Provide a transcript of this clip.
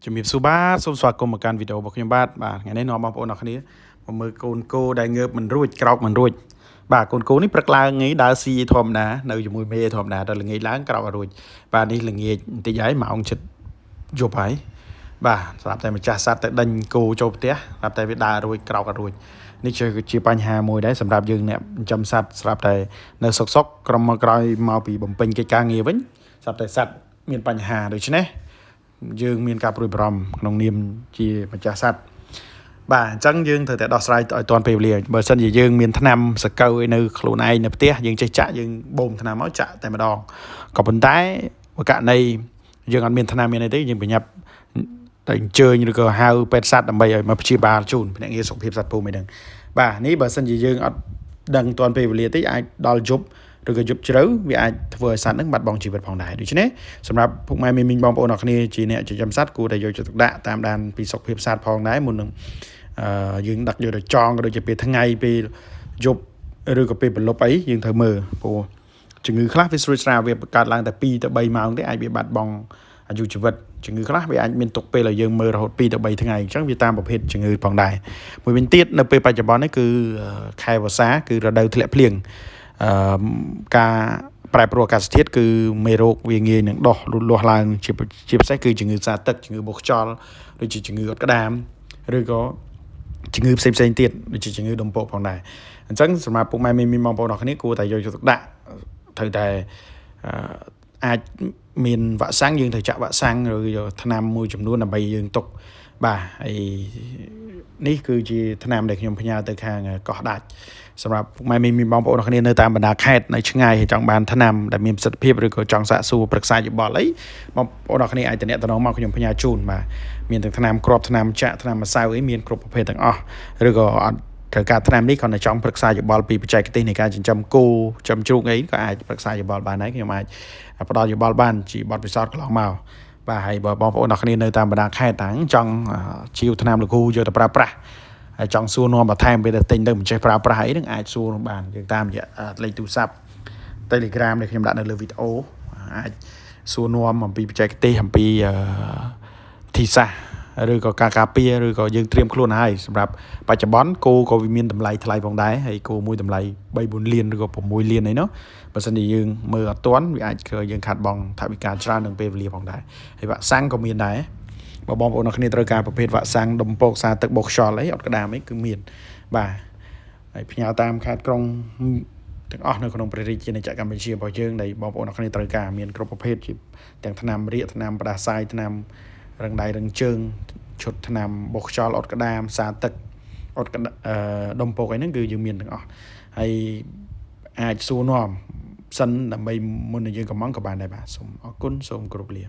ជំរាបសួរបាទសូមស្វាគមន៍មកកាន់វីដេអូរបស់ខ្ញុំបាទថ្ងៃនេះនាំបងប្អូនអរគ្នាមកមើលកូនគោដែលងើបមិនរួចក្រោកមិនរួចបាទកូនគោនេះព្រឹកឡើងងាយដើរស៊ីធម្មតានៅជាមួយមេធម្មតាដល់ល្ងាចឡើងក្រោកអត់រួចបាទនេះល្ងាចបន្តិចហើយម៉ោងជិតយប់ហើយបាទសម្រាប់តែម្ចាស់សត្វទៅដេញគោចូលផ្ទះសម្រាប់តែវាដើររួចក្រោកអត់រួចនេះជាបញ្ហាមួយដែរសម្រាប់យើងអ្នកចិញ្ចឹមសត្វសម្រាប់តែនៅសុកក្រុមមកក្រោយមកពីបំពេញកិច្ចការងារវិញសម្រាប់តែសត្វមានបញ្ហាដូច្នេះយើងមានការព្រួយបារម្ភក្នុងនាមជាម្ចាស់សត្វបាទអញ្ចឹងយើងត្រូវតែដោះស្រាយឲ្យទាន់ពេលវេលាបើមិនជាយើងមានថ្នាំសកូវនៅខ្លួនឯងនៅផ្ទះយើងចេះចាក់យើងបូមថ្នាំមកចាក់តែម្ដងក៏ប៉ុន្តែបើករណីយើងអត់មានថ្នាំមានអីទេយើងប្រញាប់តែអញ្ជើញឬក៏ហៅពេទ្យសត្វដើម្បីឲ្យមកព្យាបាលជូនភ្នាក់ងារសុខភាពសត្វភូមិអីហ្នឹងបាទនេះបើមិនជាយើងអត់ដឹងទាន់ពេលវេលាទេអាចដល់យប់ឬក៏យប់ជ្រៅវាអាចធ្វើឲ្យសត្វហ្នឹងបាត់បង់ជីវិតផងដែរដូច្នេះសម្រាប់ពុកម៉ែមីងបងប្អូនអរគ្នាជាអ្នកចិញ្ចឹមសត្វគួរតែយកចិត្តទុកដាក់តាមដានពីសុខភាពសត្វផងដែរមុននឹងយើងដឹកយកទៅចងក៏ដូចជាពេលថ្ងៃពេលយប់ឬក៏ពេលប្រឡប់អីយើងត្រូវមើលព្រោះជំងឺខ្លះវាស្រួចស្រាវវាបង្កើតឡើងតែ2ទៅ3ម៉ោងទេអាចវាបាត់បង់អាយុជីវិតជំងឺខ្លះវាអាចមានទុកពេលឲ្យយើងមើលរហូត2ទៅ3ថ្ងៃអញ្ចឹងវាតាមប្រភេទជំងឺផងដែរមួយវិញទៀតនៅពេលបច្ចុប្បន្ននេះគឺខែវស្សាគឺរដូវធ្លាក់ភ្លៀងការប្រែប្រួលអាកាសធាតុគឺមេរោគវាងាយនឹងដុះលូតលាស់ឡើងជាពិសេសគឺជំងឺសាទឹកជំងឺបោកខ្យល់ដូចជាជំងឺអុតក្តាមឬក៏ជំងឺផ្សេងទៀតដូចជាជំងឺដំពកផងដែរអញ្ចឹងសម្រាប់ពុកម៉ែមីបងប្អូនអរគ្នាគួរតែយកចិត្តទុកដាក់ត្រូវតែអាចមានវ៉ាក់សាំងយើងត្រូវចាក់វ៉ាក់សាំងឬថ្នាំមួយចំនួនដើម្បីយើងទុកបាទហើយនេះគឺជាថ្នាំដែលខ្ញុំផ្ញើទៅខាងកោះដាច់សម្រាប់ពុកម៉ែមីបងប្អូនអរគ្នានៅតាមបណ្ដាខេត្តនៅឆ្ងាយហើយចង់បានថ្នាំដែលមានប្រសិទ្ធភាពឬក៏ចង់សាកសួរប្រឹក្សាយោបល់អីបងប្អូនអរគ្នាអាចតំណមកខ្ញុំផ្ញើជូនបាទមានទាំងថ្នាំគ្រាប់ថ្នាំចាក់ថ្នាំម្សៅអីមានគ្រប់ប្រភេទទាំងអស់ឬក៏អត់ត្រូវការថ្នាំនេះគ្រាន់តែចង់ប្រឹក្សាយោបល់ពីបច្ចេកទេសនៃការចិញ្ចឹមគោចិញ្ចឹមជ្រូកអីក៏អាចប្រឹក្សាយោបល់បានដែរខ្ញុំអាចផ្ដល់យោបល់បានជាបទពិសោធន៍កន្លងមកបាទហើយបើបងប្អូនអរគ្នានៅតាមបណ្ដាខេត្តតាំងចង់ជាវថ្នាំលោកគ្រូយកទៅប្រើប្រាស់ហើយចង់សួរនាំបន្ថែមពេលទៅទិញទៅមិនចេះប្រើប្រាស់អីហ្នឹងអាចសួរបានយើងតាមរយៈលេខទូរស័ព្ទ Telegram ដែលខ្ញុំដាក់នៅលើវីដេអូអាចសួរនាំអំពីបច្ចេកទេសអំពីធីសាស្ត្រឬក៏ការពារឬក៏យើងត្រៀមខ្លួនហើយសម្រាប់បច្ចុប្បន្នគោក៏វាមានតម្លៃថ្លៃផងដែរហើយគោមួយតម្លៃ3-4 លានឬក៏6 លានអីនោះបើមិនជាយើងមើលអត់ទាន់វាអាចធ្វើយើងខាត់បងថវិកាច្រើននឹងពេលវេលាផងដែរហើយវ៉ាក់សាំងក៏មានដែរបើបងប្អូនអរគ្នាត្រូវការប្រភេទវ៉ាក់សាំងដំពកសាទឹកបោកខ្យល់អីអត់ក្តាមអីគឺមានបាទហើយផ្ញើតាមខេត្តក្រុងទាំងអស់នៅក្នុងប្រទេសជាណាចក្រកម្ពុជារបស់យើងដែលបងប្អូនអរគ្នាត្រូវការមានគ្រប់ប្រភេទជាទាំងថ្នាំរាកថ្នាំផ្ដាសាយថ្នាំរឹងដៃរឹងជើងឈុតថ្នាំបោកខ្យល់អត់ក្តាមសាទឹកអត់ដំពកអីហ្នឹងគឺយើងមានទាំងអស់ហើយអាចសួរនាំសិនដើម្បីមុននឹងយើងកំងក៏បានដែរបាទសូមអរគុណសូមគោរពលា